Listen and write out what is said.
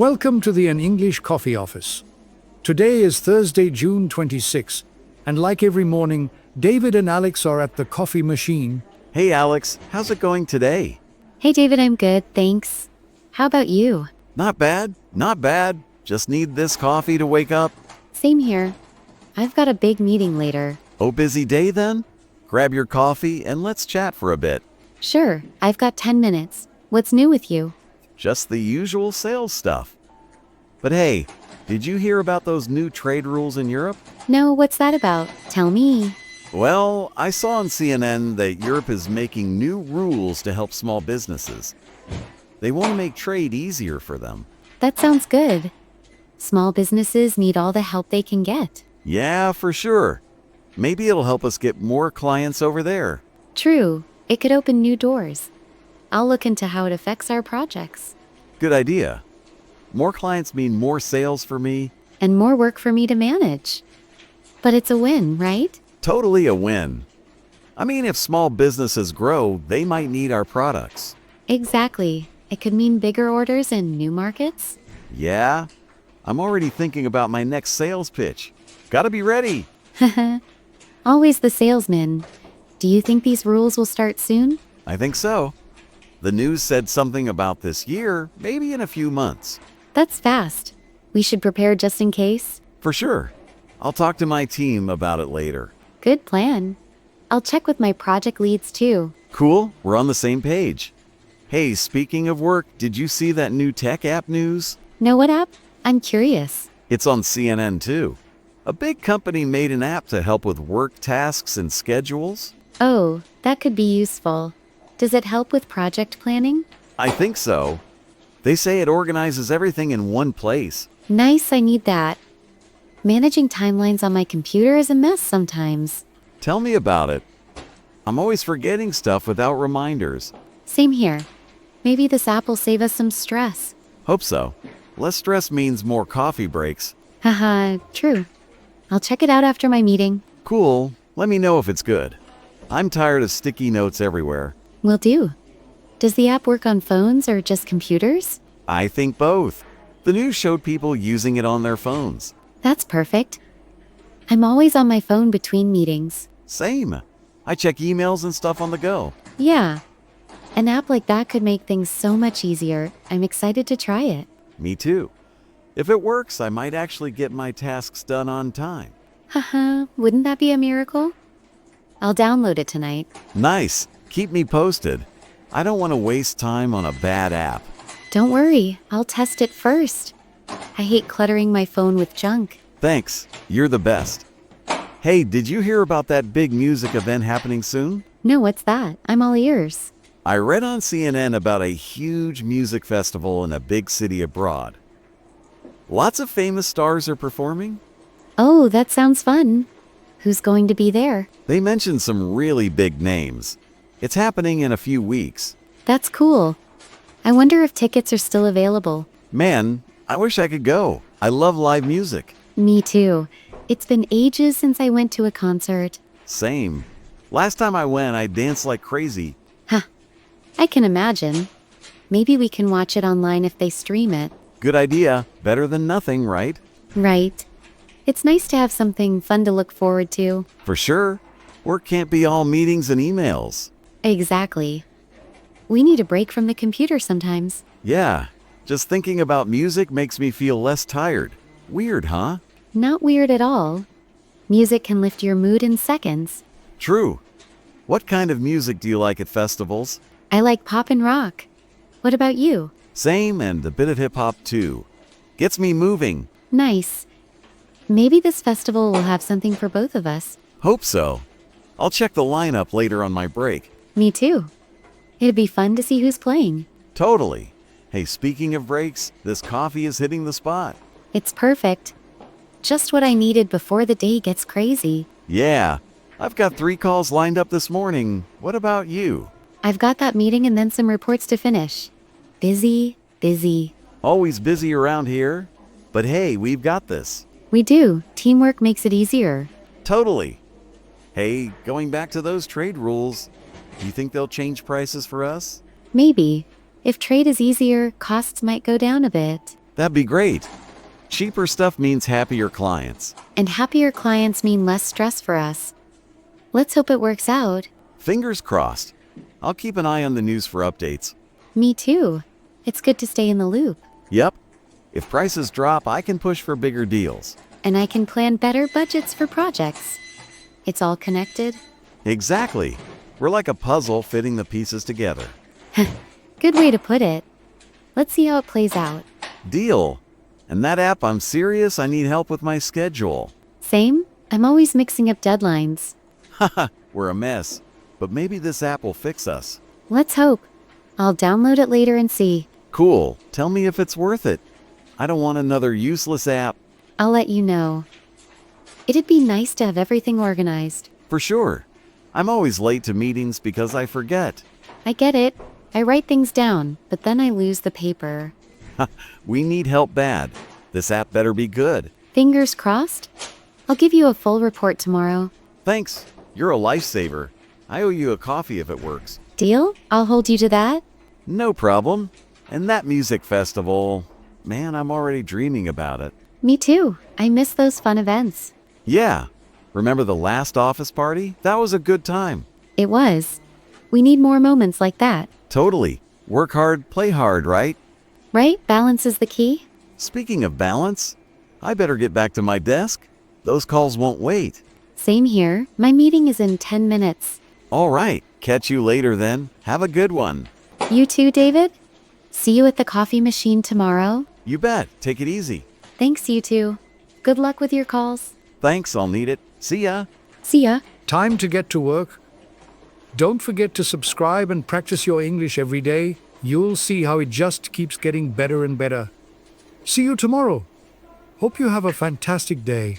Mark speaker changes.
Speaker 1: Welcome to the An English Coffee Office. Today is Thursday, June 26, and like every morning, David and Alex are at the coffee machine.
Speaker 2: Hey Alex, how's it going today?
Speaker 3: Hey David, I'm good, thanks. How about you?
Speaker 2: Not bad, not bad. Just need this coffee to wake up.
Speaker 3: Same here. I've got a big meeting later.
Speaker 2: Oh, busy day then? Grab your coffee and let's chat for a bit.
Speaker 3: Sure, I've got 10 minutes. What's new with you?
Speaker 2: Just the usual sales stuff. But hey, did you hear about those new trade rules in Europe?
Speaker 3: No, what's that about? Tell me.
Speaker 2: Well, I saw on CNN that Europe is making new rules to help small businesses. They want to make trade easier for them.
Speaker 3: That sounds good. Small businesses need all the help they can get.
Speaker 2: Yeah, for sure. Maybe it'll help us get more clients over there.
Speaker 3: True, it could open new doors. I'll look into how it affects our projects.
Speaker 2: Good idea. More clients mean more sales for me.
Speaker 3: And more work for me to manage. But it's a win, right?
Speaker 2: Totally a win. I mean, if small businesses grow, they might need our products.
Speaker 3: Exactly. It could mean bigger orders in new markets.
Speaker 2: Yeah, I'm already thinking about my next sales pitch. Gotta be ready.
Speaker 3: Always the salesman. Do you think these rules will start soon?
Speaker 2: I think so. The news said something about this year, maybe in a few months.
Speaker 3: That's fast. We should prepare just in case.
Speaker 2: For sure. I'll talk to my team about it later.
Speaker 3: Good plan. I'll check with my project leads too.
Speaker 2: Cool, we're on the same page. Hey, speaking of work, did you see that new tech app news?
Speaker 3: Know what app? I'm curious.
Speaker 2: It's on CNN too. A big company made an app to help with work tasks and schedules.
Speaker 3: Oh, that could be useful. Does it help with project planning?
Speaker 2: I think so. They say it organizes everything in one place.
Speaker 3: Nice, I need that. Managing timelines on my computer is a mess sometimes.
Speaker 2: Tell me about it. I'm always forgetting stuff without reminders.
Speaker 3: Same here. Maybe this app will save us some stress.
Speaker 2: Hope so. Less stress means more coffee breaks.
Speaker 3: Haha, true. I'll check it out after my meeting.
Speaker 2: Cool. Let me know if it's good. I'm tired of sticky notes everywhere.
Speaker 3: Will do. Does the app work on phones or just computers?
Speaker 2: I think both. The news showed people using it on their phones.
Speaker 3: That's perfect. I'm always on my phone between meetings.
Speaker 2: Same. I check emails and stuff on the go.
Speaker 3: Yeah. An app like that could make things so much easier. I'm excited to try it.
Speaker 2: Me too. If it works, I might actually get my tasks done on time.
Speaker 3: Haha, wouldn't that be a miracle? I'll download it tonight.
Speaker 2: Nice. Keep me posted. I don't want to waste time on a bad app.
Speaker 3: Don't worry, I'll test it first. I hate cluttering my phone with junk.
Speaker 2: Thanks. You're the best. Hey, did you hear about that big music event happening soon?
Speaker 3: No, what's that? I'm all ears.
Speaker 2: I read on CNN about a huge music festival in a big city abroad. Lots of famous stars are performing.
Speaker 3: Oh, that sounds fun. Who's going to be there?
Speaker 2: They mentioned some really big names. It's happening in a few weeks.
Speaker 3: That's cool. I wonder if tickets are still available.
Speaker 2: Man, I wish I could go. I love live music.
Speaker 3: Me too. It's been ages since I went to a concert.
Speaker 2: Same. Last time I went, I danced like crazy.
Speaker 3: I can imagine. Maybe we can watch it online if they stream it.
Speaker 2: Good idea. Better than nothing, right?
Speaker 3: Right. It's nice to have something fun to look forward to.
Speaker 2: For sure. Work can't be all meetings and emails.
Speaker 3: Exactly. We need a break from the computer sometimes.
Speaker 2: Yeah. Just thinking about music makes me feel less tired. Weird, huh?
Speaker 3: Not weird at all. Music can lift your mood in seconds.
Speaker 2: True. What kind of music do you like at festivals?
Speaker 3: I like pop and rock. What about you?
Speaker 2: Same, and a bit of hip-hop too. Gets me moving.
Speaker 3: Nice. Maybe this festival will have something for both of us.
Speaker 2: Hope so. I'll check the lineup later on my break.
Speaker 3: Me too. It'd be fun to see who's playing.
Speaker 2: Totally. Hey, speaking of breaks, this coffee is hitting the spot.
Speaker 3: It's perfect. Just what I needed before the day gets crazy.
Speaker 2: Yeah, I've got 3 calls lined up this morning. What about you?
Speaker 3: I've got that meeting and then some reports to finish. Busy, busy.
Speaker 2: Always busy around here. But hey, we've got this.
Speaker 3: We do. Teamwork makes it easier.
Speaker 2: Totally. Hey, going back to those trade rules, do you think they'll change prices for us?
Speaker 3: Maybe. If trade is easier, costs might go down a bit.
Speaker 2: That'd be great. Cheaper stuff means happier clients.
Speaker 3: And happier clients mean less stress for us. Let's hope it works out.
Speaker 2: Fingers crossed. I'll keep an eye on the news for updates.
Speaker 3: Me too. It's good to stay in the loop.
Speaker 2: Yep. If prices drop, I can push for bigger deals.
Speaker 3: And I can plan better budgets for projects. It's all connected.
Speaker 2: Exactly. We're like a puzzle fitting the pieces together.
Speaker 3: Good way to put it. Let's see how it plays out.
Speaker 2: Deal. And that app, I'm serious, I need help with my schedule.
Speaker 3: Same? I'm always mixing up deadlines.
Speaker 2: Haha, we're a mess. But maybe this app will fix us.
Speaker 3: Let's hope. I'll download it later and see.
Speaker 2: Cool. Tell me if it's worth it. I don't want another useless app.
Speaker 3: I'll let you know. It'd be nice to have everything organized.
Speaker 2: For sure. I'm always late to meetings because I forget.
Speaker 3: I get it. I write things down, but then I lose the paper.
Speaker 2: We need help bad. This app better be good.
Speaker 3: Fingers crossed? I'll give you a full report tomorrow.
Speaker 2: Thanks. You're a lifesaver. I owe you a coffee if it works.
Speaker 3: Deal? I'll hold you to that.
Speaker 2: No problem. And that music festival, man, I'm already dreaming about it.
Speaker 3: Me too. I miss those fun events.
Speaker 2: Yeah. Remember the last office party? That was a good time.
Speaker 3: It was. We need more moments like that.
Speaker 2: Totally. Work hard, play hard, right?
Speaker 3: Right? Balance is the key.
Speaker 2: Speaking of balance, I better get back to my desk. Those calls won't wait.
Speaker 3: Same here. My meeting is in 10 minutes.
Speaker 2: All right. Catch you later then. Have a good one.
Speaker 3: You too, David? See you at the coffee machine tomorrow?
Speaker 2: You bet. Take it easy.
Speaker 3: Thanks, you too. Good luck with your calls.
Speaker 2: Thanks, I'll need it. See ya.
Speaker 3: See ya.
Speaker 1: Time to get to work. Don't forget to subscribe and practice your English every day. You'll see how it just keeps getting better and better. See you tomorrow. Hope you have a fantastic day.